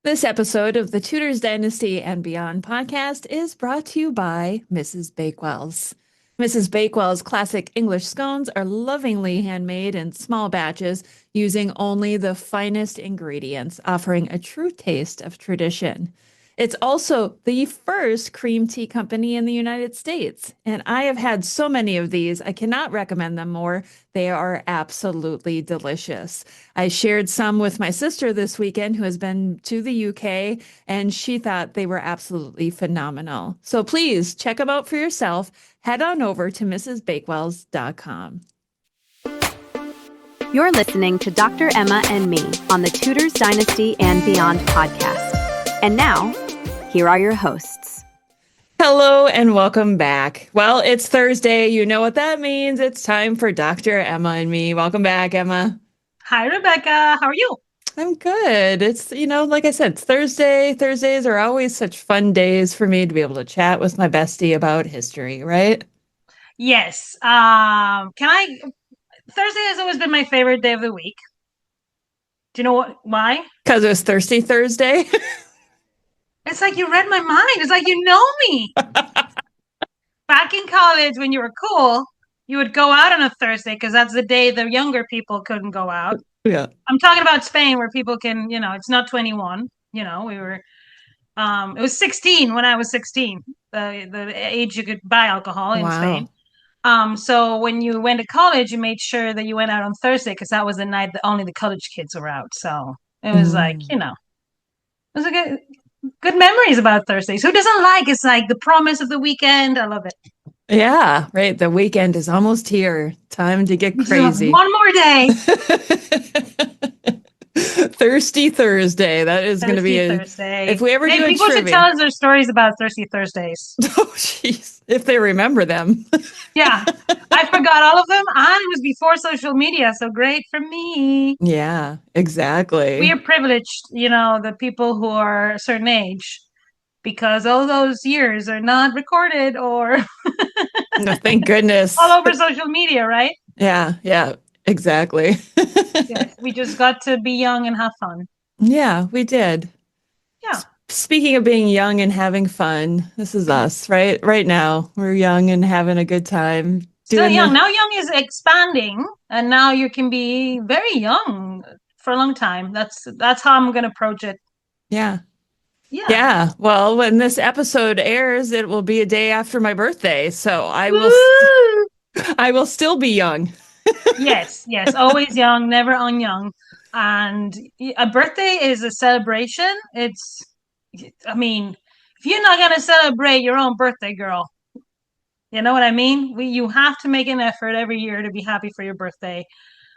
This episode of the Tudors Dynasty and Beyond podcast is brought to you by Mrs. Bakewell's. Mrs. Bakewell's classic English scones are lovingly handmade in small batches using only the finest ingredients, offering a true taste of tradition. It's also the first cream tea company in the United States, and I have had so many of these, I cannot recommend them more. They are absolutely delicious. I shared some with my sister this weekend, who has been to the UK, and she thought they were absolutely phenomenal. So please check them out for yourself. Head on over to mrsbakewells.com. You're listening to Dr. Emma and me on the Tudors Dynasty and Beyond podcast. And now, here are your hosts. Hello and welcome back. Well, it's Thursday. You know what that means. It's time for Dr. Emma and me. Welcome back, Emma. Hi, Rebecca. How are you? I'm good. It's, like I said, it's Thursday. Thursdays are always such fun days for me to be able to chat with my bestie about history, right? Yes. Thursday has always been my favorite day of the week. Do you know why? Because it was Thirsty Thursday. It's like you read my mind. It's like you know me. Back in college, when you were cool, you would go out on a Thursday because that's the day the younger people couldn't go out. Yeah. I'm talking about Spain, where people can, it's not 21. It was 16 when I was 16, the age you could buy alcohol in Spain. So when you went to college, you made sure that you went out on Thursday because that was the night that only the college kids were out. So it was it was a good memories about Thursdays. Who doesn't like? It's like the promise of the weekend. I love it. Yeah, right. The weekend is almost here. Time to get crazy. One more day. Thirsty Thursday. That is going to be Thursday. If we ever do a people trivia. Should tell us their stories about Thirsty Thursdays. Oh, jeez. If they remember them. Yeah. I forgot all of them. And it was before social media. So great for me. Yeah, exactly. We are privileged, the people who are a certain age, because all those years are not recorded or No, thank goodness. all over social media, right? Yeah, exactly. Yes, we just got to be young and have fun. Yeah, we did. Yeah. Speaking of being young and having fun, this is us, right? Right now, we're young and having a good time. Still young. Now young is expanding, and now you can be very young for a long time. That's how I'm going to approach it. Yeah. Well, when this episode airs, it will be a day after my birthday, so I will still be young. Yes, always young, never unyoung. And a birthday is a celebration. If you're not going to celebrate your own birthday, girl, you know what I mean? You have to make an effort every year to be happy for your birthday.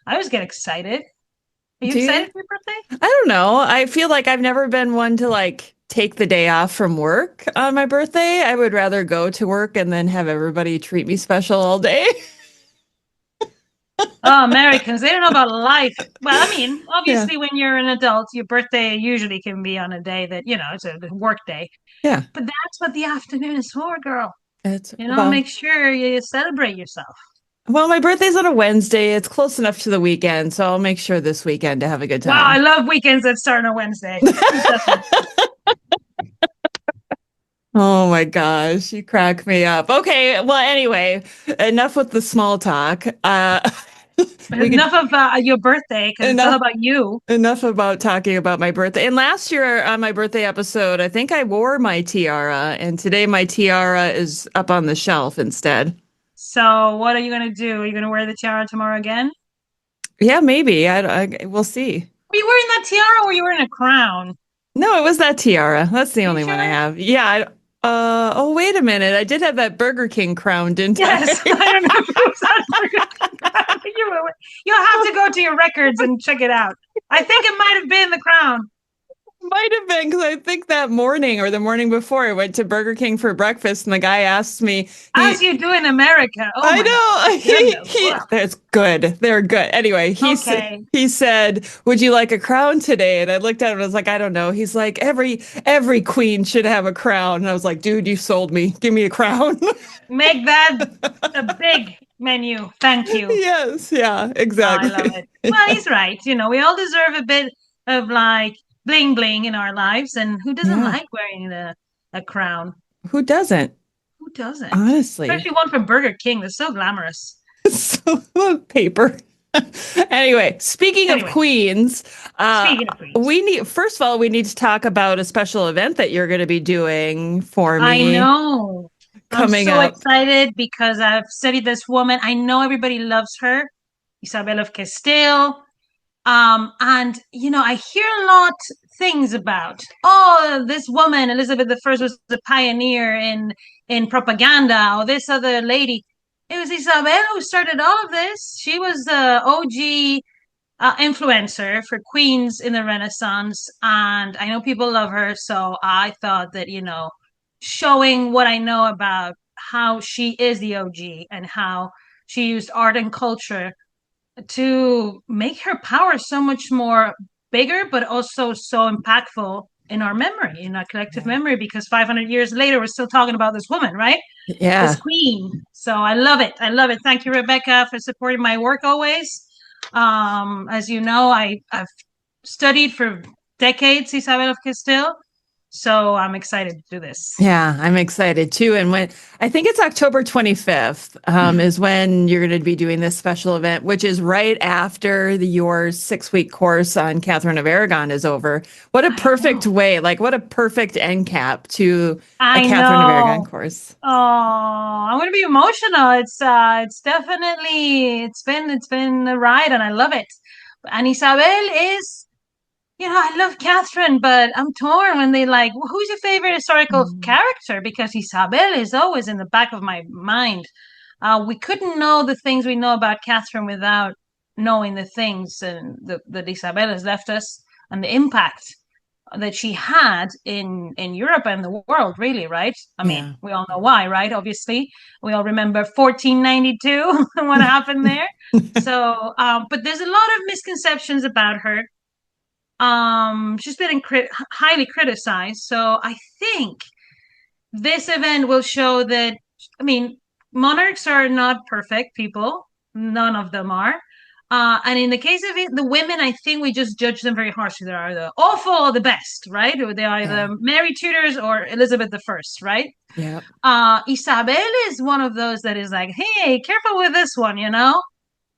I always get excited. Are you excited for your birthday? I don't know. I feel like I've never been one to take the day off from work on my birthday. I would rather go to work and then have everybody treat me special all day. Oh, Americans, they don't know about life. Well, obviously, when you're an adult, your birthday usually can be on a day that, it's a work day. Yeah. But that's what the afternoon is for, girl. It's, make sure you celebrate yourself. Well, my birthday's on a Wednesday. It's close enough to the weekend, so I'll make sure this weekend to have a good time. Wow, I love weekends that start on a Wednesday. Oh my gosh, you crack me up. Okay, well, anyway, enough with the small talk. Enough of your birthday, because it's all about you. Enough about talking about my birthday. And last year on my birthday episode, I think I wore my tiara, and today my tiara is up on the shelf instead. So what are you going to do? Are you going to wear the tiara tomorrow again? Yeah, maybe. We'll see. Were you wearing that tiara or were you wearing a crown? No, it was that tiara. That's the only one I have. Yeah. Oh, wait a minute. I did have that Burger King crown, didn't I? Yes, I remember it was that Burger King crown. You'll have to go to your records and check it out. I think it might have been the crown. Might have been, because I think that morning or the morning before I went to Burger King for breakfast and the guy asked me, as you do in America. Oh, I know. That's good. They're good. Anyway, he said, would you like a crown today? And I looked at him and I was like, I don't know. He's like, every queen should have a crown. And I was like, dude, you sold me. Give me a crown. Make that a big menu. Thank you. Yes. Yeah, exactly. Oh, I love it. Well, he's right. We all deserve a bit of bling bling in our lives, and who doesn't Yeah. like wearing a crown? Who doesn't? Who doesn't? Honestly. Especially one from Burger King. That's so glamorous. So paper. Anyway, speaking of Anyway, queens, speaking of queens, we need, first of all, we need to talk about a special event that you're going to be doing for I me know. I'm coming so up. excited because I've studied this woman. I know everybody loves her, Isabel of Castile. And I hear a lot things about, oh, this woman, Elizabeth the First, was a pioneer in propaganda, or this other lady. It was Isabel who started all of this. She was the OG influencer for queens in the Renaissance, and I know people love her. So I thought that showing what I know about how she is the OG and how she used art and culture to make her power so much more bigger, but also so impactful in our memory, in our collective Yeah. memory, because 500 years later, we're still talking about this woman, right? This Yeah. queen. So I love it. I love it. Thank you, Rebecca, for supporting my work always. As you know, I've studied for decades Isabel of Castile. So I'm excited to do this. Yeah, I'm excited too. And when I think it's October 25th, is when you're going to be doing this special event, which is right after your 6-week course on Catherine of Aragon is over. What a I perfect know. way, like what a perfect end cap to a I Catherine of Aragon know. course. Oh, I'm gonna be emotional. It's definitely it's been a ride and I love it. And Isabel is, I love Catherine, but I'm torn when they like, well, who's your favorite historical Mm. character? Because Isabel is always in the back of my mind. We couldn't know the things we know about Catherine without knowing the things that Isabel has left us and the impact that she had in Europe and the world, really, right? I mean, Yeah. we all know Yeah. why, right? Obviously, we all remember 1492 and what happened there. So, but there's a lot of misconceptions about her. She's been highly criticized. So I think this event will show that, I mean, monarchs are not perfect people. None of them are. And in the case of it, the women, I think we just judge them very harshly. They are the awful or the best, right? Or they are Yeah. either Mary Tudors or Elizabeth the First, right? Yeah. Isabel is one of those that is like, hey, careful with this one, you know?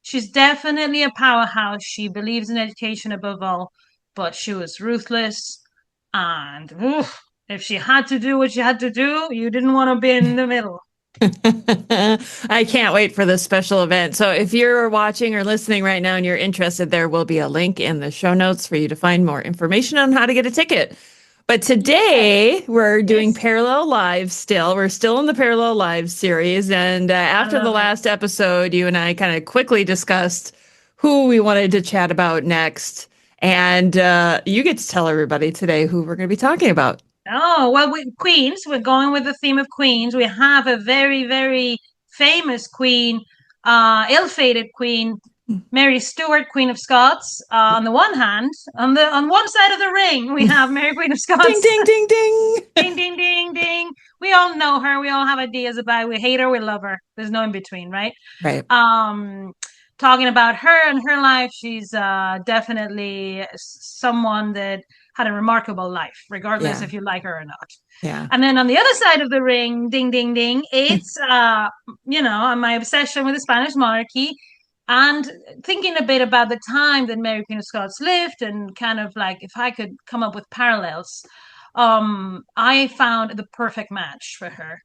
She's definitely a powerhouse. She believes in education above all, but she was ruthless. And oof, if she had to do what she had to do, you didn't want to be in the middle. I can't wait for this special event. So if you're watching or listening right now and you're interested, there will be a link in the show notes for you to find more information on how to get a ticket. But Yes, today we're doing yes, Parallel Lives still. We're still in the Parallel Lives series. And I after the love it. last episode, you and I kind of quickly discussed who we wanted to chat about next. And you get to tell everybody today who we're going to be talking about. Oh, well, Queens, we're going with the theme of Queens. We have a very, very famous queen, ill-fated queen, Mary Stuart, Queen of Scots. On the one hand, on one side of the ring, we have Mary Queen of Ding, Scots. ding, ding, ding. Ding, ding, ding, ding. We all know her. We all have ideas about her. We hate her. We love her. There's no in between, right? Right. Um, Talking about her and her life, she's definitely someone that had a remarkable life, regardless Yeah. if you like her or not. Yeah. And then on the other side of the ring, ding, ding, ding, it's my obsession with the Spanish monarchy and thinking a bit about the time that Mary Queen of Scots lived and kind of like if I could come up with parallels, I found the perfect match for her.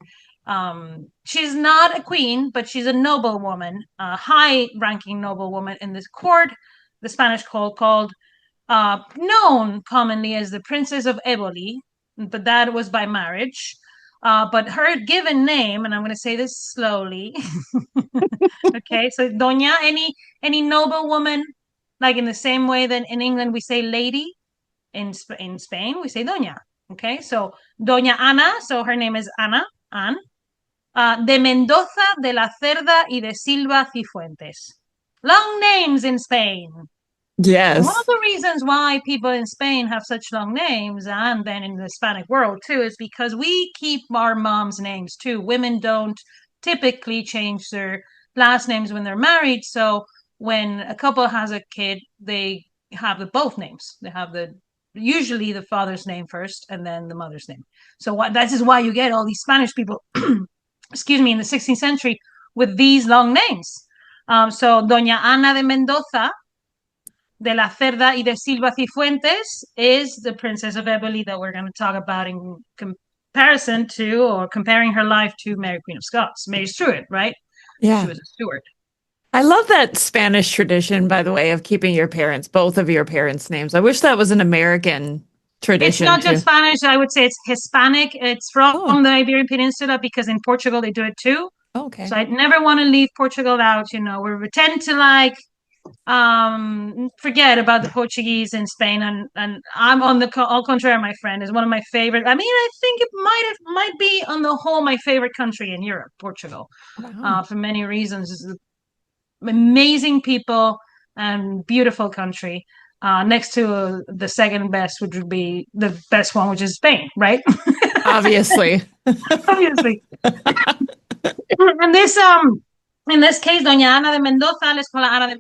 She's not a queen, but she's a noblewoman, a high-ranking noblewoman in this court, the Spanish court called, known commonly as the Princess of Éboli, but that was by marriage. But her given name, and I'm going to say this slowly. Okay, so Doña, any noblewoman, like in the same way that in England we say lady, in Spain we say Doña. Okay, so Doña Ana, so her name is Ana, Anne, de Mendoza, de la Cerda, y de Silva Cifuentes. Long names in Spain. And one of Yes. the reasons why people in Spain have such long names, and then in the Hispanic world too, is because we keep our moms' names too. Women don't typically change their last names when they're married. So when a couple has a kid, they have both names. They have the usually the father's name first and then the mother's name. So that is why you get all these Spanish people, excuse me, in the 16th century with these long names. So Doña Ana de Mendoza, de la Cerda y de Silva Cifuentes is the Princess of Éboli that we're going to talk about in comparison to, or comparing her life to Mary Queen of Scots, Mary Stuart, right? She Yeah. was a Stuart. I love that Spanish tradition, by the way, of keeping both of your parents' names. I wish that was an American It's tradition not just too. Spanish. I would say it's Hispanic. It's from Oh, the Iberian Peninsula because in Portugal they do it too. So okay. I'd never want to leave Portugal out. We tend to like forget about the Portuguese in Spain, and I'm on the all contrary. My friend is one of my favorite. I mean, I think it might be on the whole my favorite country in Europe, Portugal, Wow. for many reasons. It's amazing people and beautiful country. Next to the second best, which would be the best one, which is Spain, right? Obviously. Obviously. And in this case, Doña Ana de Mendoza, la Escuela Ana de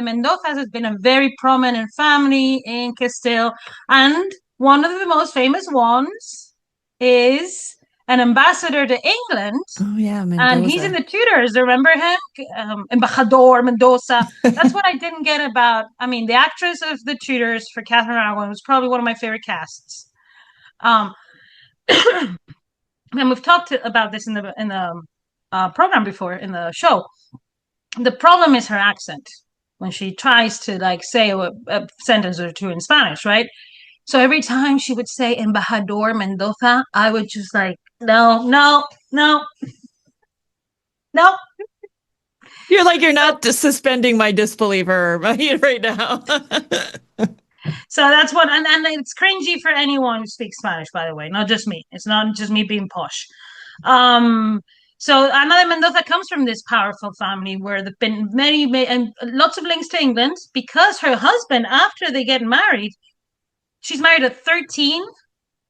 Mendoza has been a very prominent family in Castile. And one of the most famous ones is an ambassador to England. Oh yeah, And he's in Mendoza. the Tudors. Remember him? Embajador Mendoza. That's what I didn't get about. I mean, the actress of the Tudors for Catherine Aragon was probably one of my favorite casts. Um, and we've talked about this in the program before in the show. The problem is her accent when she tries to like say a sentence or two in Spanish, right? So every time she would say Embajador Mendoza, I would just like, no, no, no, no. You're So not suspending my disbelief right now. So that's what, and it's cringy for anyone who speaks Spanish, by the way, not just me. It's not just me being posh. Um, so Ana de Mendoza comes from this powerful family where there've been many, and lots of links to England because her husband, after they get married, she's married at 13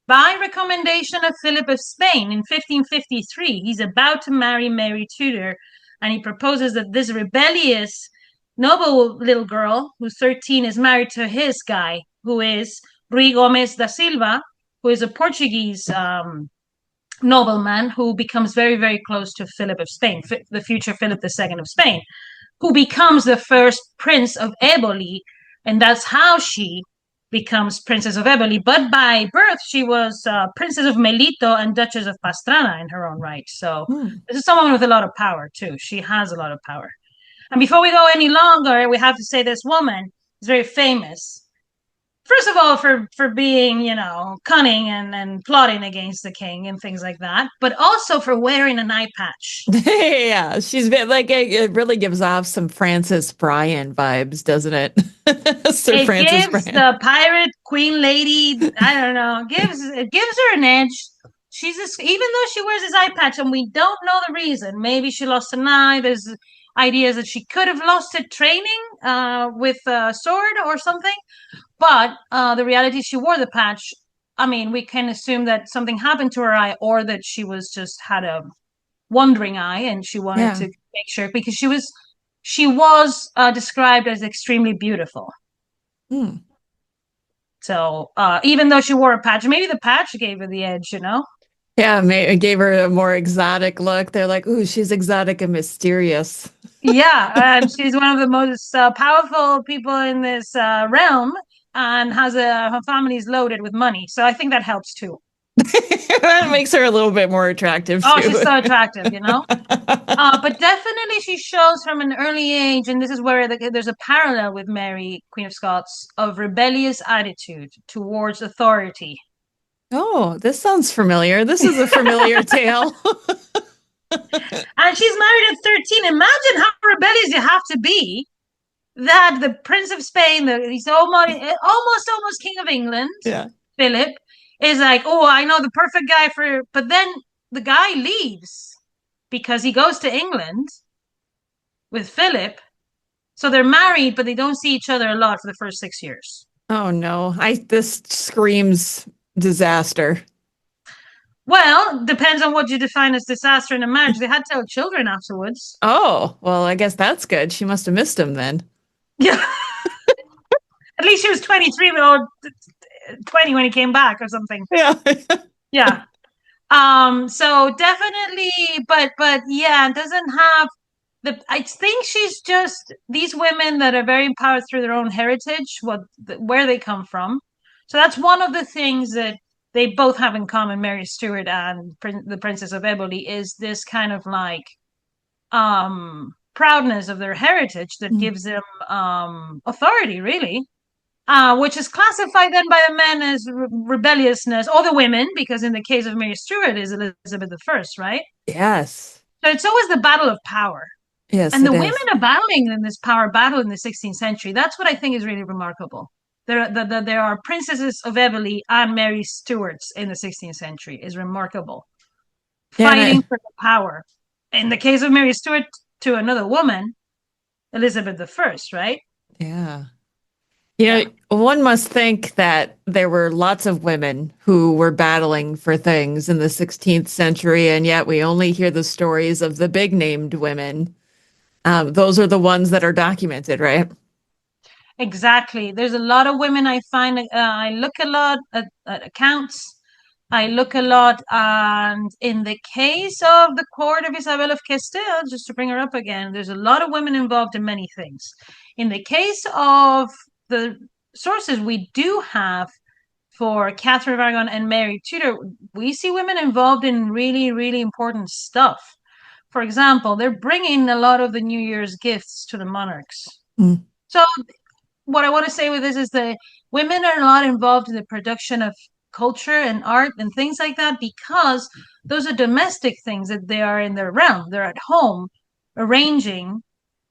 by recommendation of Philip of Spain in 1553. He's about to marry Mary Tudor, and he proposes that this rebellious noble little girl who's 13 is married to his guy, who is Rui Gomez da Silva, who is a Portuguese nobleman who becomes very, very close to Philip of Spain, the future Philip II of Spain, who becomes the first prince of Éboli. And that's how she becomes Princess of Éboli. But by birth, she was Princess of Melito and Duchess of Pastrana in her own right. So Hmm. this is someone with a lot of power, too. She has a lot of power. And before we go any longer, we have to say this woman is very famous. First of all, for being, cunning and plotting against the king and things like that, but also for wearing an eye patch. Yeah, she's been like it really gives off some Frances Bryan vibes, doesn't it? Sir It Francis gives Bryan. the pirate queen lady, I don't know, it gives her an edge. Even though she wears this eye patch and we don't know the reason, maybe she lost an eye. There's ideas that she could have lost it training with a sword or something. But the reality is she wore the patch. I mean, we can assume that something happened to her eye or that she was just had a wandering eye and she wanted Yeah. to make sure because she was described as extremely beautiful. Hmm. So even though she wore a patch, maybe the patch gave her the edge. Yeah, it gave her a more exotic look. They're like, ooh, she's exotic and mysterious. Yeah, and she's one of the most powerful people in this realm, and her family's loaded with money. So I think that helps too. That makes her a little bit more attractive Oh, she's too. so attractive. But definitely she shows from an early age, and this is where there's a parallel with Mary, Queen of Scots, of rebellious attitude towards authority. Oh, this sounds familiar. This is a familiar tale. And she's married at 13. Imagine how rebellious you have to be that the Prince of Spain, he's almost King of England, Yeah. Philip, is like, oh, I know the perfect guy for. But then the guy leaves because he goes to England with Philip. So they're married, but they don't see each other a lot for the first 6 years. Oh no. This screams disaster. Well, depends on what you define as disaster in a marriage. They had to have children afterwards. Oh, well, I guess that's good. She must have missed him then. Yeah. At least she was 23 though. 20 when he came back or something. Yeah. Yeah. So definitely, but yeah, doesn't have I think she's just these women that are very empowered through their own heritage, where they come from. So that's one of the things that they both have in common, Mary Stuart and the Princess of Éboli, is this kind of like proudness of their heritage that Mm. gives them authority, really. Which is classified then by the men as rebelliousness, or the women, because in the case of Mary Stuart is Elizabeth I, right? Yes. So it's always the battle of power. Yes, And the it women is. are battling in this power battle in the 16th century. That's what I think is really remarkable. There are princesses of Éboli and Mary Stuarts in the 16th century is remarkable, Yeah, fighting for the power. In the case of Mary Stuart to another woman, Elizabeth I, right? yeah. Yeah. One must think that there were lots of women who were battling for things in the 16th century, and yet we only hear the stories of the big named women. Those are the ones that are documented, right? Exactly. There's a lot of women I find. I look a lot at accounts. I look a lot, and in the case of the court of Isabel of Castile, just to bring her up again, there's a lot of women involved in many things. In the case of the sources we do have for Catherine of Aragon and Mary Tudor, we see women involved in really, really important stuff. For example, they're bringing a lot of the New Year's gifts to the monarchs. Mm. So what I want to say with this is that women are not involved in the production of culture and art and things like that because those are domestic things that they are in their realm. They're at home arranging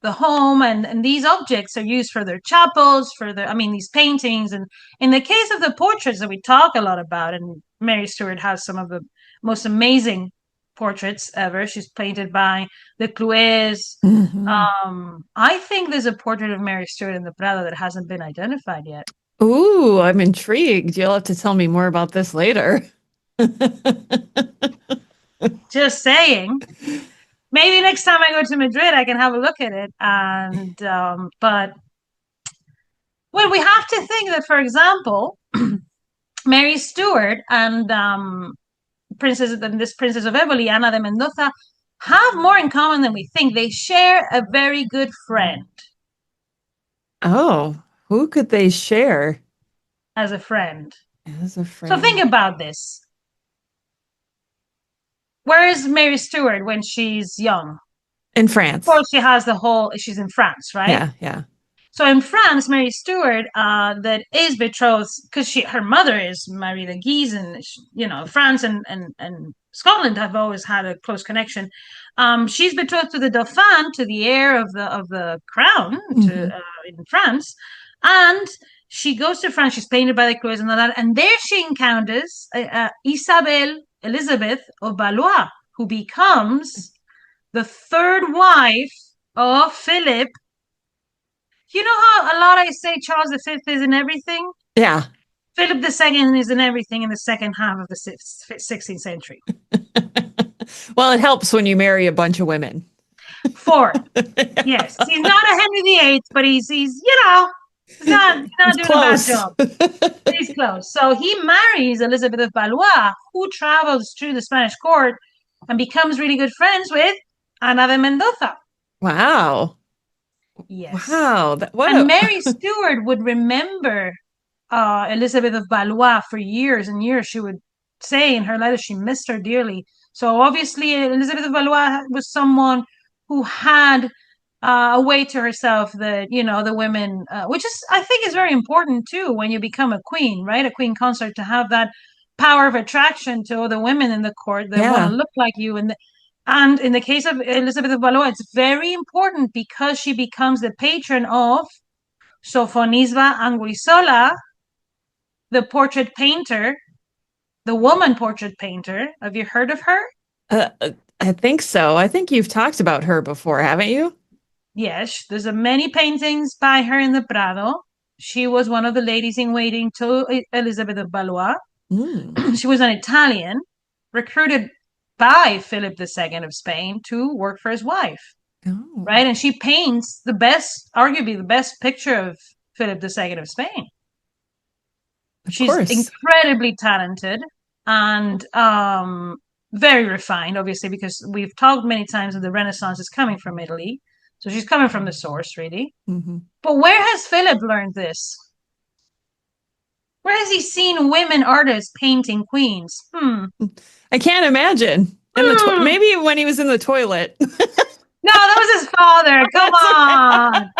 the home, and these objects are used for their chapels, these paintings. And in the case of the portraits that we talk a lot about, and Mary Stuart has some of the most amazing portraits ever. She's painted by the Clouets. Hmm. I think there's a portrait of Mary Stuart in the Prado that hasn't been identified yet. Ooh, I'm intrigued. You'll have to tell me more about this later. Just saying. Maybe next time I go to Madrid, I can have a look at it. And but well, we have to think that, for example, Mary Stuart and this Princess of Éboli, Ana de Mendoza, have more in common than we think. They share a very good friend Oh, who could they share as a friend. as a So think friend? about this. Where is Mary Stuart when she's young? In Of France. course, she's in France, right? Yeah, yeah. So in France, Mary Stuart, that is betrothed, because her mother is Marie de Guise, and France and Scotland have always had a close connection. She's betrothed to the Dauphin, to the heir of the crown, Hmm. in France, and she goes to France. She's painted by the Clouets and all that, and there she encounters Isabel Elizabeth of Valois, who becomes the third wife of Philip. You know how a lot I say Charles V is in everything? Yeah. Philip II is in everything in the second half of the 16th century. Well, it helps when you marry a bunch of women. Four. Yes. He's not a Henry VIII, but he's not It's doing a bad close. job. He's close. So he marries Elizabeth of Valois, who travels through the Spanish court and becomes really good friends with Ana de Mendoza. Wow. Yes. Wow. And Mary Stuart would remember Elizabeth of Valois for years and years. She would say in her letters she missed her dearly. So obviously, Elizabeth of Valois was someone who had a way to herself that the women, which is I think is very important too when you become a queen, right? A queen consort, to have that power of attraction to other women in the court that want to Yeah. look like you. And in the case of Elizabeth of Valois, it's very important because she becomes the patron of Sofonisba Anguissola, the portrait painter, the woman portrait painter. Have you heard of her? I think so. I think you've talked about her before, haven't you? Yes, there's many paintings by her in the Prado. She was one of the ladies in waiting to Elizabeth of Valois. Mm. She was an Italian recruited by Philip II of Spain to work for his wife, Oh. right? And she paints arguably the best picture of Philip II of Spain. Of She's course. incredibly talented and very refined, obviously, because we've talked many times that the Renaissance is coming from Italy. So she's coming from the source, really. Hmm. But where has Philip learned this? Where has he seen women artists painting queens? I can't imagine. In the Hmm. maybe when he was in the toilet. No, that was his father. Come That's okay. on.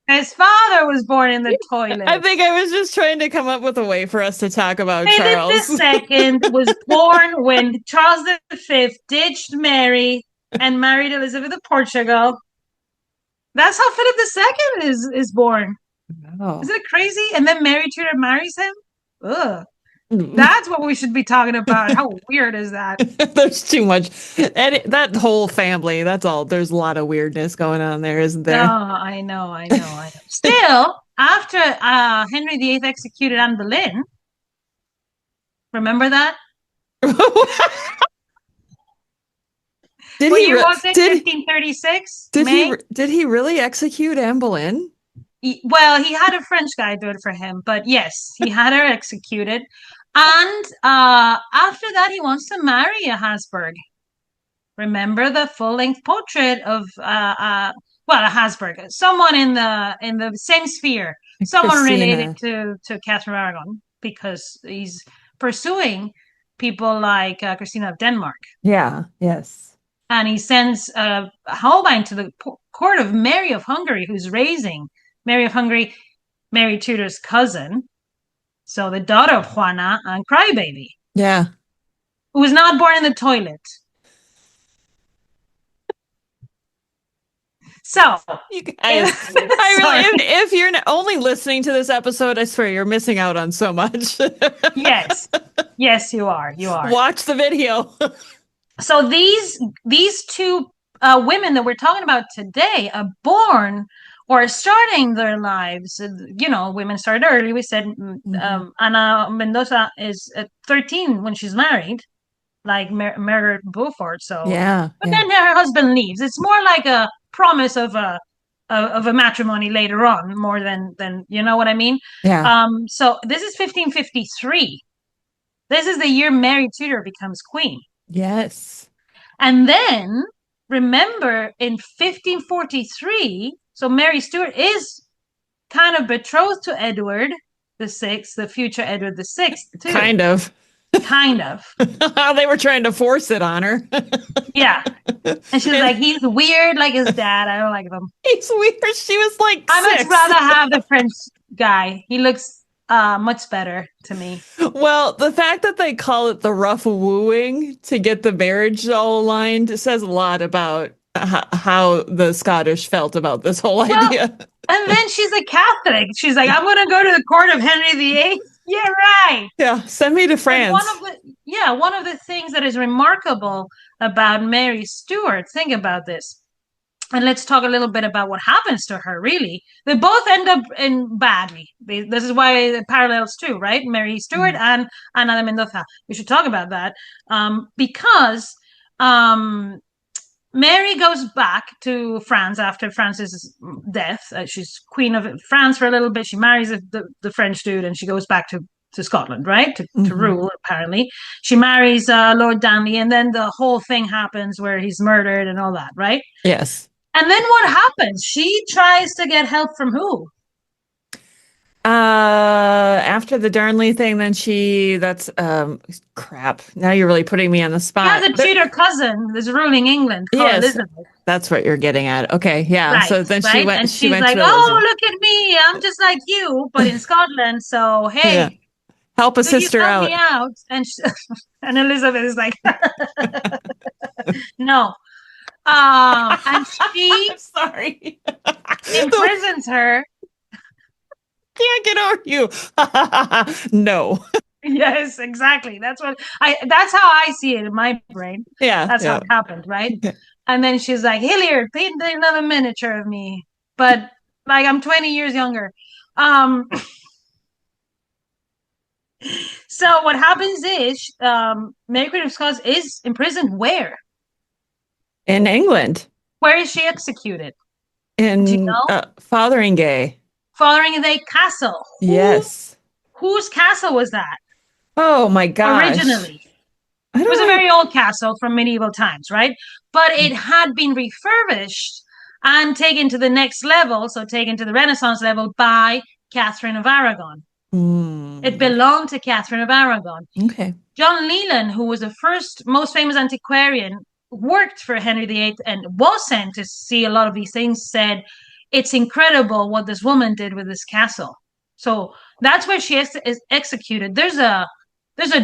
His father was born in the I toilet. think I was just trying to come up with a way for us to talk about Philip Charles. II was born when Charles V ditched Mary and married Elizabeth of Portugal. That's how Philip II is born. Oh. Isn't it crazy? And then Mary Tudor marries him? Ugh. That's what we should be talking about. How weird is that? There's too much. And that whole family, that's all. There's a lot of weirdness going on there, isn't Oh, there? I know. Still, after Henry VIII executed Anne Boleyn, remember that? Did What he year re- was it? 1536, May? did he really execute Anne Boleyn? Well, he had a French guy do it for him, but yes, he had her executed. And after that, he wants to marry a Habsburg. Remember the full-length portrait of well, a Habsburg, someone in the same sphere, someone related Christina. to Catherine of Aragon, because he's pursuing people like Christina of Denmark, Yeah, yes. and he sends Holbein to the court of Mary of Hungary, who's raising Mary of Hungary, Mary Tudor's cousin, so the daughter of Juana and Crybaby, Yeah. who was not born in the toilet. So, You guys, sorry. if you're only listening to this episode, I swear you're missing out on so much. Yes, yes, you are. You are. Watch the video. So these two women that we're talking about today are born or starting their lives. You know, women started early. We said Mhm. Ana Mendoza is at 13 when she's married, like Margaret Beaufort. So, Yeah, but yeah, then her husband leaves. It's more like a promise of a matrimony later on, more than you know what I mean. yeah. So this is 1553. This is the year Mary Tudor becomes queen. Yes. And then remember in 1543, so Mary Stuart is kind of betrothed to Edward the Sixth, the future Edward the Sixth, too. Kind of. Kind of. They were trying to force it on her. Yeah. And she was like, And he's weird like his dad. I don't like him. he's weird. She was like I much 6. rather have the French guy. He looks much better to me. Well, the fact that they call it the rough wooing to get the marriage all aligned says a lot about how the Scottish felt about this whole Well, idea. and then she's a Catholic. She's like, I'm gonna go to the court of Henry VIII. Yeah, right. Yeah, send me to And France. one of the things that is remarkable about Mary Stuart, think about this. And let's talk a little bit about what happens to her, really. They both end up in badly. This is why it parallels too, right? Mary Stuart Mhm. and Ana de Mendoza. We should talk about that. Because Mary goes back to France after Francis's death. She's queen of France for a little bit. She marries the French dude and she goes back to Scotland, right? To Mhm. rule, apparently. She marries Lord Danley, and then the whole thing happens where he's murdered and all that, right? Yes. And then what happens? She tries to get help from who? After the Darnley thing, then that's crap. Now you're really putting me on the She has spot. a Tudor cousin that's ruling England called Yes, Elizabeth. that's what you're getting at. Okay, yeah. Right, So then right. And she she's went like, to oh, Elizabeth. look at me. I'm just like you, but in Scotland. So, Yeah. hey, Help a could you sister help me out. out? And Elizabeth is like, no. And she I'm sorry. imprisons her. Can't get over you. No. Yes, exactly. That's how I see it in my brain. Yeah, That's how yeah. it happened, right? Okay. And then she's like, Hilliard, paint another miniature of me. But like I'm 20 years younger. Um so what happens is Mary Queen of Scots is imprisoned where? In England, Where is she executed? Do you in know? Fotheringay. Following the castle. Yes. Whose castle was that Oh my gosh. originally? I It was a don't very old castle from medieval times, right? But it had been refurbished and taken to the next level, so taken to the Renaissance level by Catherine of Aragon. It Mm, belonged to Catherine of Aragon. okay. John Leland, who was the first most famous antiquarian, worked for Henry VIII and was sent to see a lot of these things, said, it's incredible what this woman did with this castle. So that's where she is executed. There's a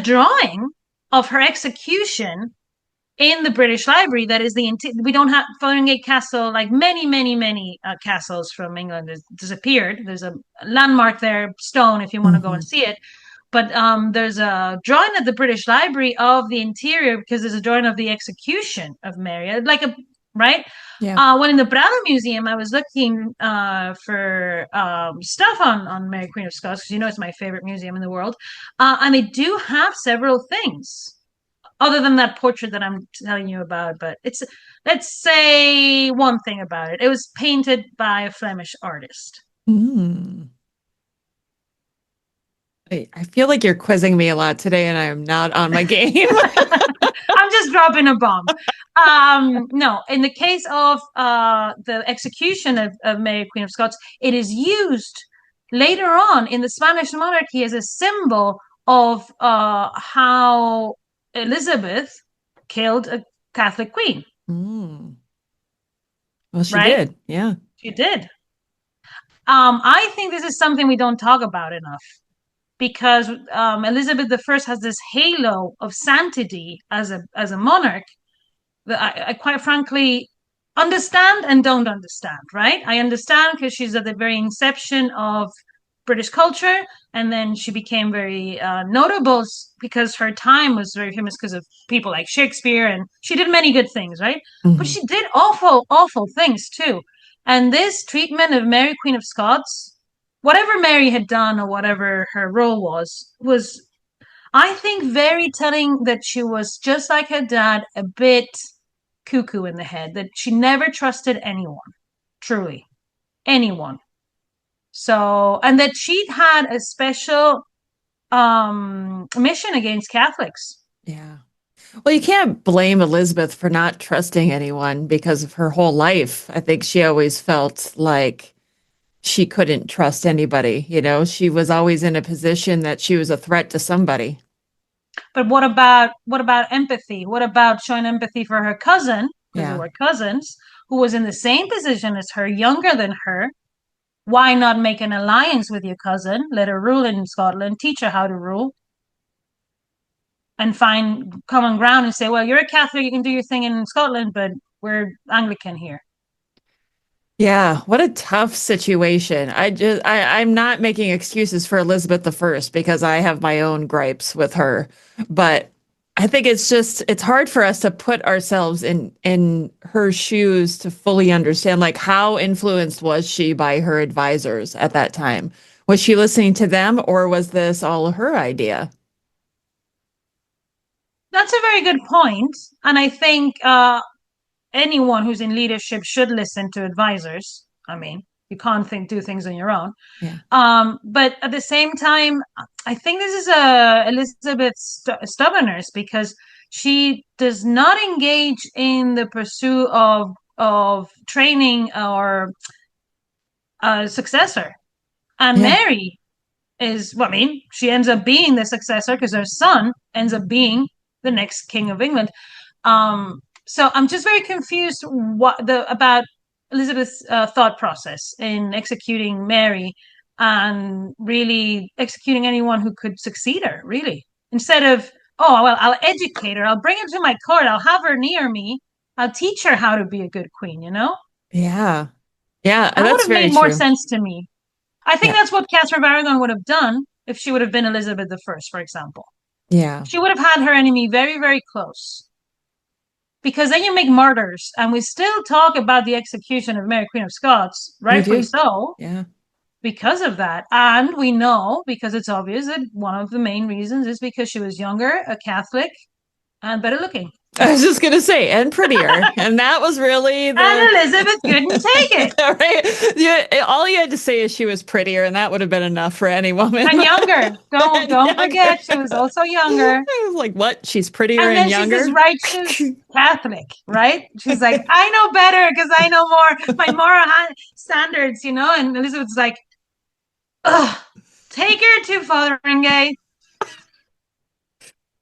drawing of her execution in the British Library. That is we don't have Fotheringay Castle, like many castles from England has disappeared. There's a landmark there, stone, if you want to go and Hmm. see it. But there's a drawing at the British Library of the interior because there's a drawing of the execution of Mary, like a right. Yeah. When in the Brattle Museum, I was looking for stuff on Mary Queen of Scots because it's my favorite museum in the world, and they do have several things other than that portrait that I'm telling you about. But let's say one thing about it. It was painted by a Flemish artist. Mm. I feel like you're quizzing me a lot today, and I am not on my game. I'm just dropping a bomb. No, in the case of the execution of Mary Queen of Scots, it is used later on in the Spanish monarchy as a symbol of how Elizabeth killed a Catholic queen, Mm. Well, she right? did. Yeah. She did. I think this is something we don't talk about enough because Elizabeth I has this halo of sanctity as a monarch that I quite frankly understand and don't understand, right? I understand because she's at the very inception of British culture, and then she became very notable because her time was very famous because of people like Shakespeare, and she did many good things, right? But Hmm. she did awful, awful things too. And this treatment of Mary, Queen of Scots, whatever Mary had done or whatever her role was I think very telling that she was just like her dad, a bit cuckoo in the head, that she never trusted anyone, truly, anyone. So, and that she'd had a special mission against Catholics. Yeah. Well, you can't blame Elizabeth for not trusting anyone because of her whole life. I think she always felt like she couldn't trust anybody. She was always in a position that she was a threat to somebody. But what about empathy? What about showing empathy for her cousin, because they Yeah. were cousins, who was in the same position as her, younger than her? Why not make an alliance with your cousin, let her rule in Scotland, teach her how to rule, and find common ground and say, well, you're a Catholic, you can do your thing in Scotland, but we're Anglican here. Yeah, what a tough situation. I'm not making excuses for Elizabeth the First because I have my own gripes with her, but I think it's hard for us to put ourselves in her shoes to fully understand like how influenced was she by her advisors at that time? Was she listening to them or was this all her idea? That's a very good point. And I think anyone who's in leadership should listen to advisors. I mean, you can't do things on your own. Yeah. But at the same time, I think this is Elizabeth's stubbornness because she does not engage in the pursuit of training or a successor. And Yeah. Mary well, I mean, she ends up being the successor because her son ends up being the next king of England. So I'm just very confused about Elizabeth's thought process in executing Mary and really executing anyone who could succeed her, really. Instead of, oh, well, I'll educate her, I'll bring her to my court, I'll have her near me, I'll teach her how to be a good queen, you know? Yeah. Yeah, That would that's have very made more true. sense to me. I think Yeah. that's what Catherine of Aragon would have done if she would have been Elizabeth the First, for example. Yeah. She would have had her enemy very, very close. Because then you make martyrs, and we still talk about the execution of Mary Queen of Scots, We rightfully do. so, Yeah. because of that. And we know, because it's obvious, that one of the main reasons is because she was younger, a Catholic, and better looking. I was just gonna say, and prettier, and that was really And the Elizabeth couldn't take it. right. Yeah, all you had to say is she was prettier, and that would have been enough for any woman. And younger. Don't And don't younger. forget, she was also younger. I was like, what? She's prettier And and then she's this younger? righteous Catholic, right? She's like, I know better because I know more, my moral standards, you know? And Elizabeth's like, ugh, take her to Fotheringay,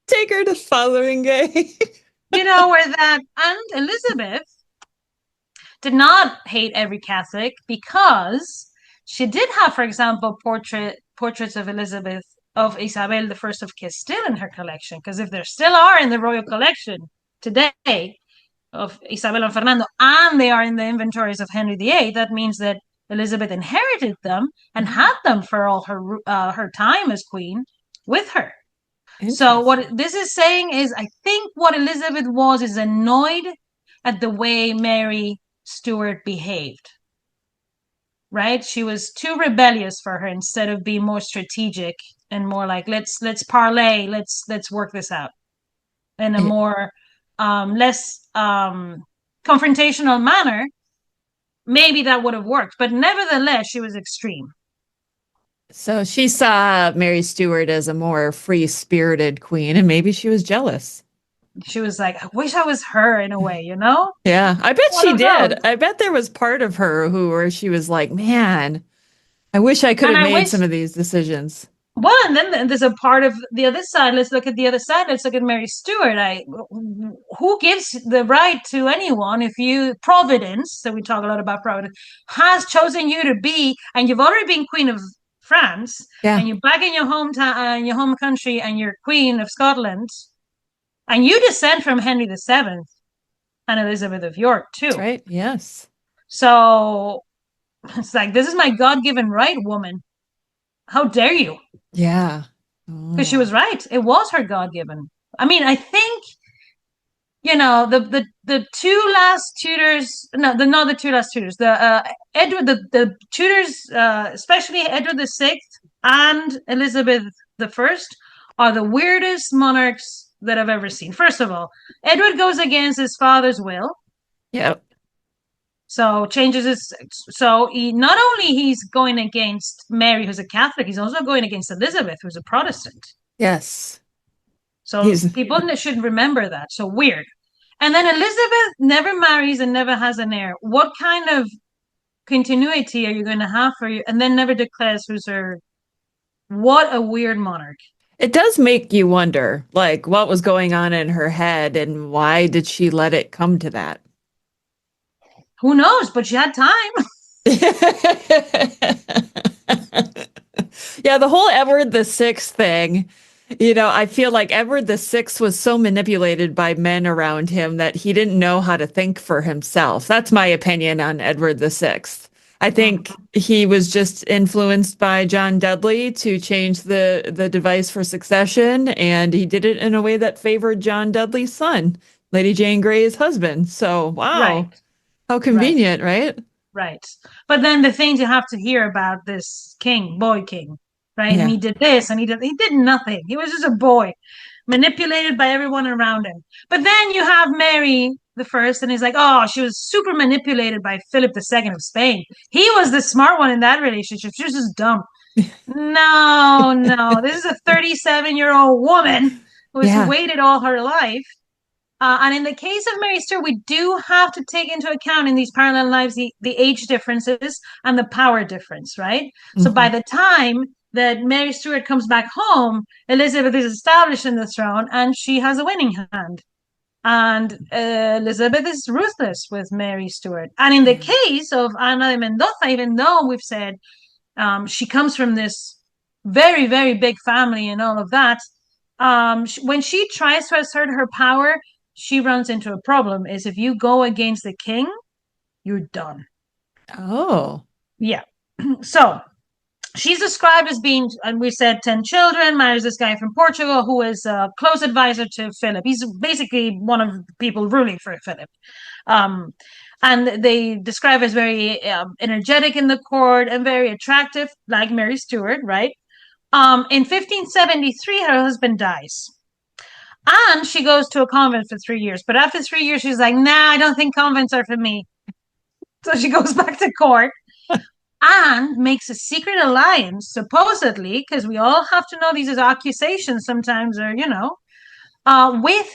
Take her to Fotheringay. you know, where that. And Elizabeth did not hate every Catholic because she did have, for example, portraits of Elizabeth of Isabel the First of Castile in her collection. Because if there still are in the royal collection today of Isabel and Fernando, and they are in the inventories of Henry VIII, that means that Elizabeth inherited them and had them for all her time as queen with her. So what this is saying is, I think what Elizabeth was is annoyed at the way Mary Stuart behaved. Right? She was too rebellious for her instead of being more strategic and more like let's parlay, let's work this out in a more less confrontational manner. Maybe that would have worked, but nevertheless, she was extreme. So she saw Mary Stuart as a more free-spirited queen, and maybe she was jealous. She was like, I wish I was her in a way, you know? Yeah, I bet One she of those. did. I bet there was part of her where she was like, man, I wish I could And have I made wish, some of these decisions. well, and then there's a part of the other side. Let's look at the other side. Let's look at Mary Stuart. Who gives the right to anyone if Providence, so we talk a lot about Providence, has chosen you to be, and you've already been Queen of France, Yeah, and you're back in your hometown, your home country, and you're Queen of Scotland, and you descend from Henry VII and Elizabeth of York that's too. right. Yes. So it's like, this is my God-given right, woman. How dare you? Yeah. Because she Oh, was right. It was her God given. I mean, I think the two last tutors, no, the not the two last tutors, the Edward, the tutors, especially Edward VI and Elizabeth I, are the weirdest monarchs that I've ever seen. First of all, Edward goes against his father's will. yeah. So changes his. So he not only he's going against Mary, who's a Catholic, he's also going against Elizabeth, who's a Protestant. Yes. So He's people should remember that. So weird. And then Elizabeth never marries and never has an heir. What kind of continuity are you going to have for you? And then never declares who's her. What a weird monarch. It does make you wonder, like, what was going on in her head and why did she let it come to that? Who knows? But she had time. Yeah, the whole Edward the Sixth thing, I feel like Edward the Sixth was so manipulated by men around him that he didn't know how to think for himself. That's my opinion on Edward the Sixth. I think he was just influenced by John Dudley to change the device for succession, and he did it in a way that favored John Dudley's son, Lady Jane Grey's husband. So, wow, Right. how Right. convenient, right? Right. But then the things you have to hear about this king, boy king, right? And Yeah. he did this and he did nothing. He was just a boy, manipulated by everyone around him. But then you have Mary the First, and he's like, oh, she was super manipulated by Philip II of Spain. He was the smart one in that relationship. She was just dumb. No, no. This is a 37-year-old woman who has Yeah. waited all her life, and in the case of Mary Stuart, we do have to take into account in these parallel lives the age differences and the power difference, right? So by Mhm. the time that Mary Stuart comes back home, Elizabeth is established in the throne and she has a winning hand. And Elizabeth is ruthless with Mary Stuart. And in the Yeah. case of Ana de Mendoza, even though we've said she comes from this very, very big family and all of that, when she tries to assert her power, she runs into a problem is if you go against the king, you're done. Oh. Yeah. So she's described as being, and we said 10 children, marries this guy from Portugal who is a close advisor to Philip. He's basically one of the people ruling for Philip. Um, and they describe as very energetic in the court and very attractive, like Mary Stuart, right? In 1573, her husband dies. And she goes to a convent for 3 years. But after 3 years, she's like, nah, I don't think convents are for me. So she goes back to court and makes a secret alliance, supposedly, because we all have to know these are accusations sometimes, or, with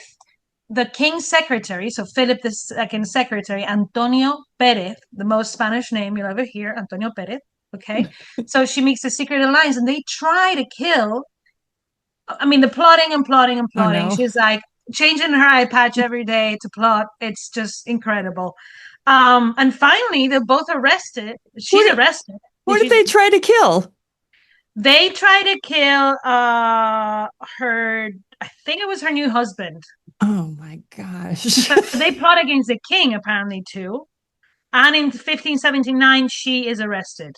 the king's secretary, so Philip II's secretary, Antonio Perez, the most Spanish name you'll ever hear, Antonio Perez. Okay. So she makes a secret alliance and they try to kill. I mean, the plotting and plotting and Oh plotting. no. She's like changing her eye patch every day to plot. It's just incredible. And finally, they're both arrested. Who She's did, arrested. who did they try to kill? They try to kill her. I think it was her new husband. Oh my gosh. But they plot against the king apparently too. And in 1579, she is arrested,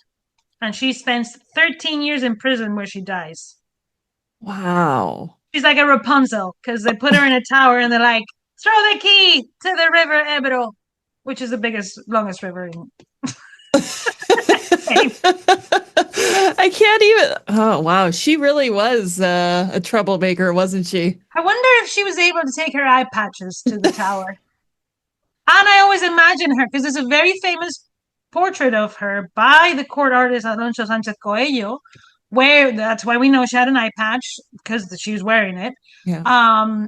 and she spends 13 years in prison where she dies. Wow. She's like a Rapunzel because they put her in a tower and they're like, throw the key to the river Éboli, which is the biggest, longest river in Spain. I can't even. Oh, wow. She really was a troublemaker, wasn't she? I wonder if she was able to take her eye patches to the tower. And I always imagine her because there's a very famous portrait of her by the court artist Alonso Sanchez Coelho, where that's why we know she had an eye patch because she was wearing it. Yeah.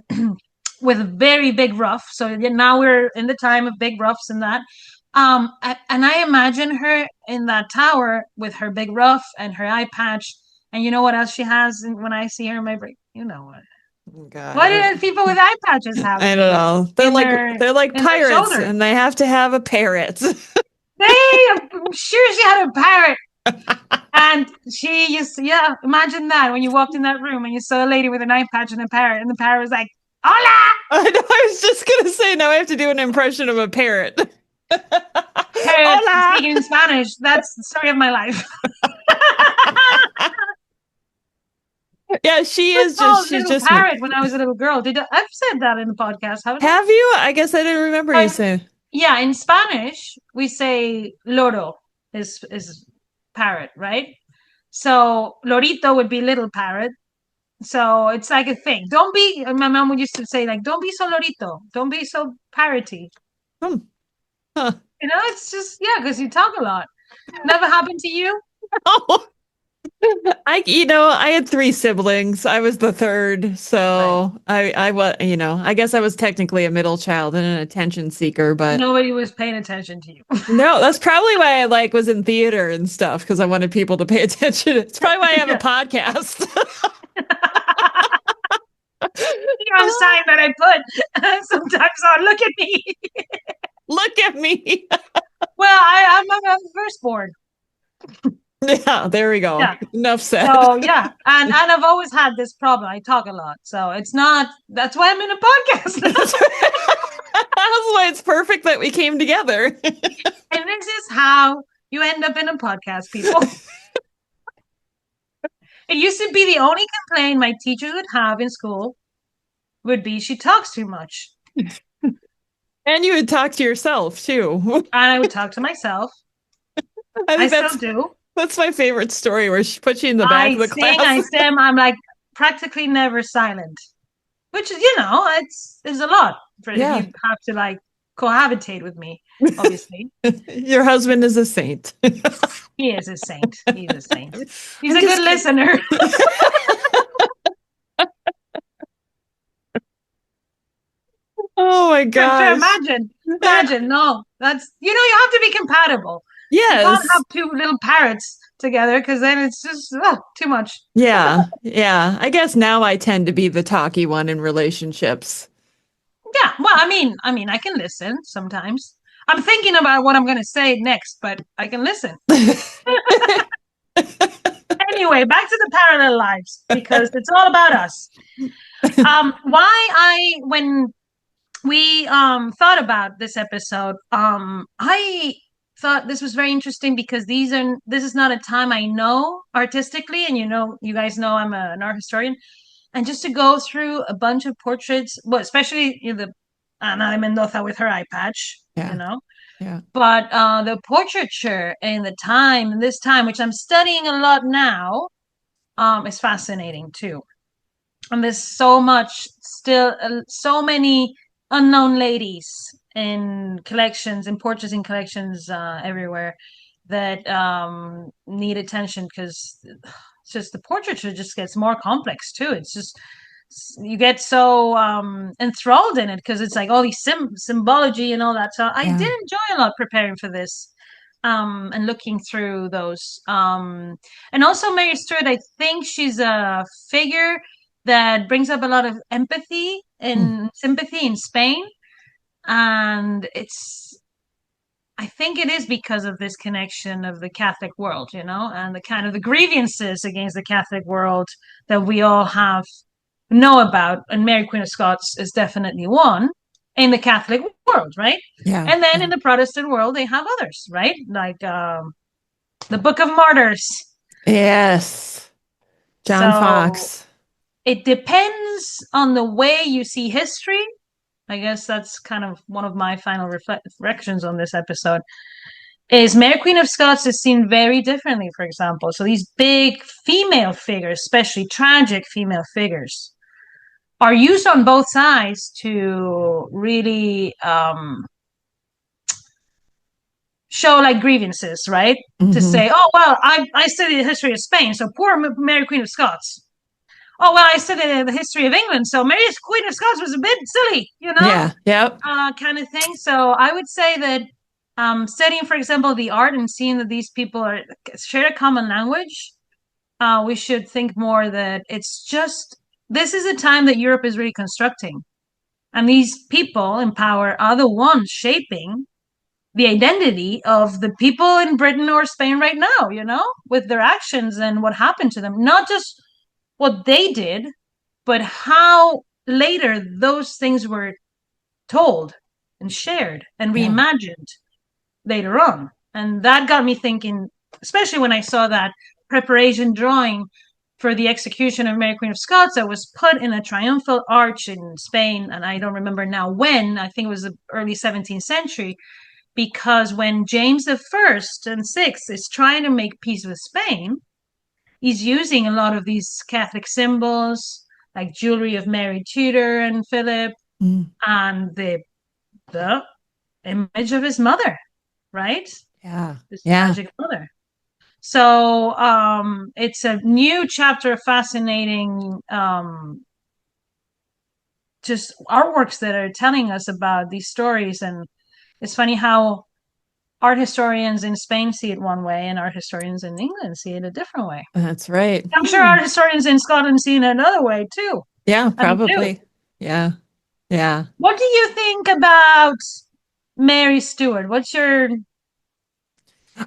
With a very big ruff. So now we're in the time of big ruffs and that. And I imagine her in that tower with her big ruff and her eye patch. And you know what else she has when I see her in my break? You know what? God, What do people with eye patches have? I don't know. They're like in their pirates, shoulder? and they have to have a parrot. I'm sure she had a parrot. And she used to, yeah, imagine that when you walked in that room and you saw a lady with an eye patch and a parrot, and the parrot was like, hola! I know. I was just gonna say now I have to do an impression of a parrot. Parrot Hola! speaking in Spanish. That's the story of my life. Yeah, she I was is called just she's little just parrot when I was a little girl. I've said that in the podcast, haven't I? Have you? I guess I didn't remember you But saying. yeah, in Spanish we say loro is parrot, right? So lorito would be little parrot. So it's like a thing. Don't be. My mom would used to say like, don't be so lorito. Don't be so parroty. Hmm. Huh. It's just yeah, because you talk a lot. Never happened to you? Oh, I had three siblings. I was the third, Right. so I was, I guess I was technically a middle child and an attention seeker, but Nobody was paying attention to you. no, that's probably why I was in theater and stuff because I wanted people to pay attention. It's probably why I have a Yeah. podcast. You're on the sign that I put sometimes on. Look at me. Look at me. Well, I'm the firstborn. Yeah, there we go. Yeah. Enough said. So yeah, and I've always had this problem. I talk a lot, so it's not. That's why I'm in a podcast. That's why it's perfect that we came together. And this is how you end up in a podcast, people. It used to be the only complaint my teachers would have in school would be she talks too much. And you would talk to yourself too. And I would talk to myself. I still do. That's my favorite story where she puts you in the back of the class. I sing, I'm like practically never silent. Which is, it's a lot for if you have to like cohabitate with me, obviously. Your husband is a saint. He is a saint. He's a saint. He's a good listener. Oh my gosh. Imagine. No, that's, you have to be compatible. Yes. You can't have two little parrots together because then it's just too much. Yeah. Yeah. I guess now I tend to be the talky one in relationships. Yeah. Well, I mean, I can listen sometimes. I'm thinking about what I'm going to say next, but I can listen. Anyway, back to the parallel lives because it's all about us. When we thought about this episode, I thought this was very interesting because this is not a time I know artistically, and you guys know I'm an art historian, and just to go through a bunch of portraits, well, especially the Ana de Mendoza with her eye patch, Yeah. but the portraiture in this time, which I'm studying a lot now, is fascinating too. And there's so much still, so many unknown ladies in collections, in purchasing collections everywhere that need attention because it's just the portraiture just gets more complex too. It's just you get so enthralled in it because it's like all these symbology and all that. So I did Yeah. enjoy a lot preparing for this. And looking through those. And also Mary Stuart, I think she's a figure that brings up a lot of empathy Mm. and sympathy in Spain. And I think it is because of this connection of the Catholic world, and the kind of the grievances against the Catholic world that we all know about. And Mary Queen of Scots is definitely one in the Catholic world, right? Yeah. And then Yeah. in the Protestant world, they have others, right? Like the Book of Martyrs. Yes. John So Fox. it depends on the way you see history. I guess that's kind of one of my final reflections on this episode. Is Mary Queen of Scots is seen very differently, for example. So these big female figures, especially tragic female figures, are used on both sides to really show like grievances, right? To Hmm. say, oh well, I studied the history of Spain, so poor Mary Queen of Scots. Oh well, I studied the history of England, so Mary Queen of Scots was a bit silly, Yeah. Yep. kind of thing. So I would say that studying, for example, the art and seeing that these people share a common language, we should think more that it's just this is a time that Europe is really constructing, and these people in power are the ones shaping the identity of the people in Britain or Spain right now, with their actions and what happened to them. Not just what they did, but how later those things were told and shared and Yeah. reimagined later on. And that got me thinking, especially when I saw that preparation drawing for the execution of Mary Queen of Scots that was put in a triumphal arch in Spain. And I don't remember now when, I think it was the early 17th century, because when James the First and Sixth is trying to make peace with Spain, he's using a lot of these Catholic symbols, like jewelry of Mary Tudor and Philip, Mm. and the image of his mother, right? Yeah. His Yeah. tragic mother. So it's a new chapter of fascinating just artworks that are telling us about these stories. And it's funny how art historians in Spain see it one way and art historians in England see it a different way. That's right. I'm sure art historians in Scotland see it another way too. Yeah, I mean, too. probably. Yeah. Yeah. What do you think about Mary Stuart? What's your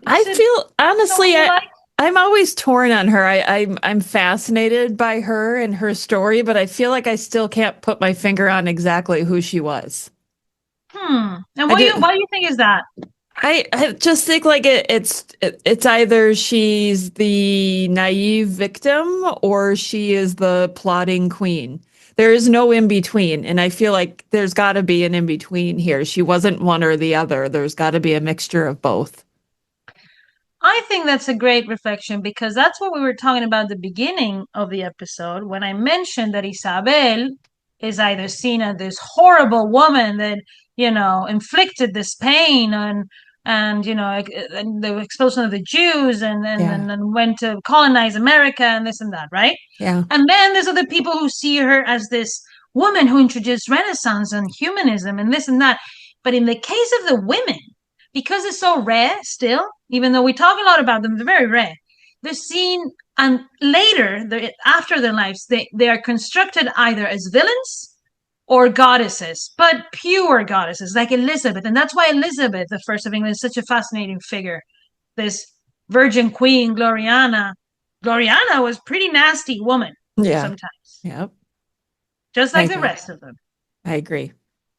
I is it feel someone honestly, you like? I'm always torn on her. I'm fascinated by her and her story, but I feel like I still can't put my finger on exactly who she was. And I do. why do you think is that? I just think like it's either she's the naive victim or she is the plotting queen. There is no in between, and I feel like there's got to be an in between here. She wasn't one or the other. There's got to be a mixture of both. I think that's a great reflection because that's what we were talking about at the beginning of the episode when I mentioned that Isabel is either seen as this horrible woman that, inflicted this pain and and the expulsion of the Jews Yeah, and went to colonize America and this and that, right? yeah, And then there's other people who see her as this woman who introduced Renaissance and humanism and this and that. But in the case of the women, because it's so rare still, even though we talk a lot about them, they're very rare. They're seen, and later, after their lives, they are constructed either as villains or goddesses, but pure goddesses, like Elizabeth. And that's why Elizabeth, the First of England, is such a fascinating figure. This Virgin Queen, Gloriana. Gloriana was a pretty nasty woman yeah, sometimes, yep. just I like the agree. rest of them. I agree.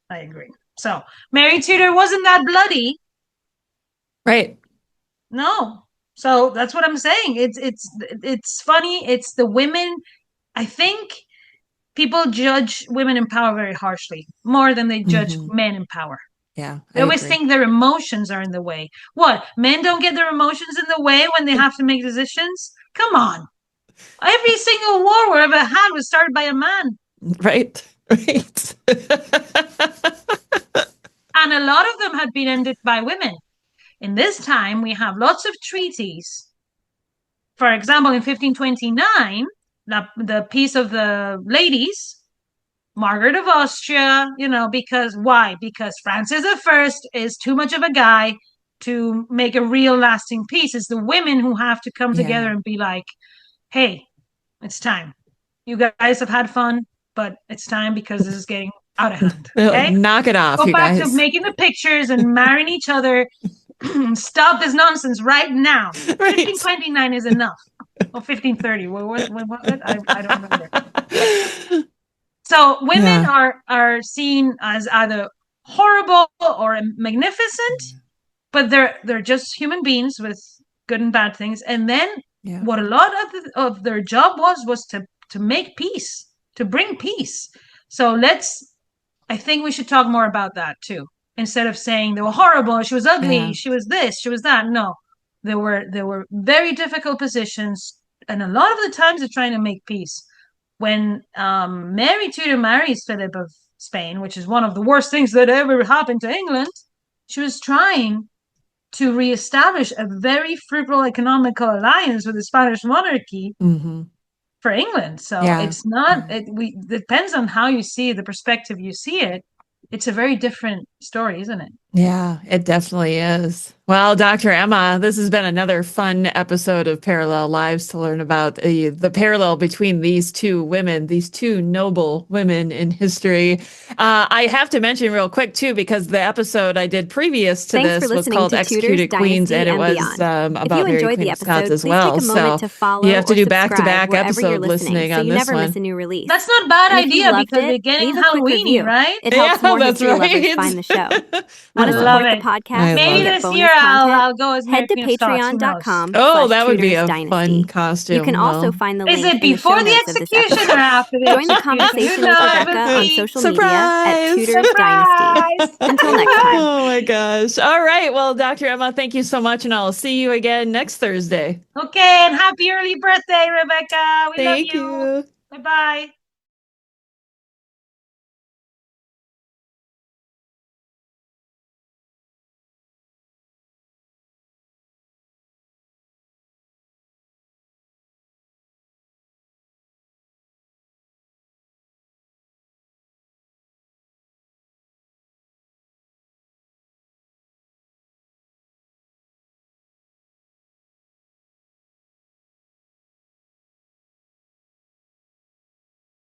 I agree. So Mary Tudor wasn't that bloody, Right. no. So that's what I'm saying. It's funny. It's the women. I think people judge women in power very harshly, more than they judge Hmm. men in power. Yeah, I They always agree. think their emotions are in the way. What? Men don't get their emotions in the way when they have to make decisions? Come on. Every single war we ever had was started by a man. Right. Right. And a lot of them had been ended by women. In this time, we have lots of treaties. For example, in 1529, the Peace of the Ladies, Margaret of Austria, because why? Because Francis I is too much of a guy to make a real lasting peace. It's the women who have to come together and be like, hey, it's time. You guys have had fun, but it's time because this is getting out of hand. They're like, Okay? knock it off, Go you back guys. to making the pictures and marrying each other. Stop this nonsense right now. Right. 1529 is enough. Or 1530. What was it? I don't remember. So women are seen as either horrible or magnificent, but they're just human beings with good and bad things. And then what a lot of their job was to make peace, to bring peace. So I think we should talk more about that too. Instead of saying they were horrible, she was ugly, she was this, she was that. No, there were very difficult positions, and a lot of the times they're trying to make peace. When Mary Tudor marries Philip of Spain, which is one of the worst things that ever happened to England, she was trying to reestablish a very fruitful economical alliance with the Spanish monarchy for England. So it's not, it depends on how you see it, the perspective you see it. It's a very different story, isn't it? Yeah, it definitely is. Well, Dr. Emma, this has been another fun episode of Parallel Lives to learn about the parallel between these two women, these two noble women in history. I have to mention real quick, too, because the episode I did previous to this was called Executed Queens, and it was about Mary Queen of Scots as well. So you have to do back-to-back episode listening on this one. That's not a bad idea because we're getting Halloweeny, right? It helps more history lovers find the show. Want to support the podcast? Maybe this year I'll go as head to patreon.com. Oh, that would be a fun costume. You can also find the link in the show notes of this episode. Or after the Join the conversation with Rebecca on social media at Tudors Dynasty. Until next time. Oh my gosh. All right. Well, Dr. Emma, thank you so much, and I'll see you again next Thursday. Okay, and happy early birthday, Rebecca. We love you. Thank you. Bye-bye.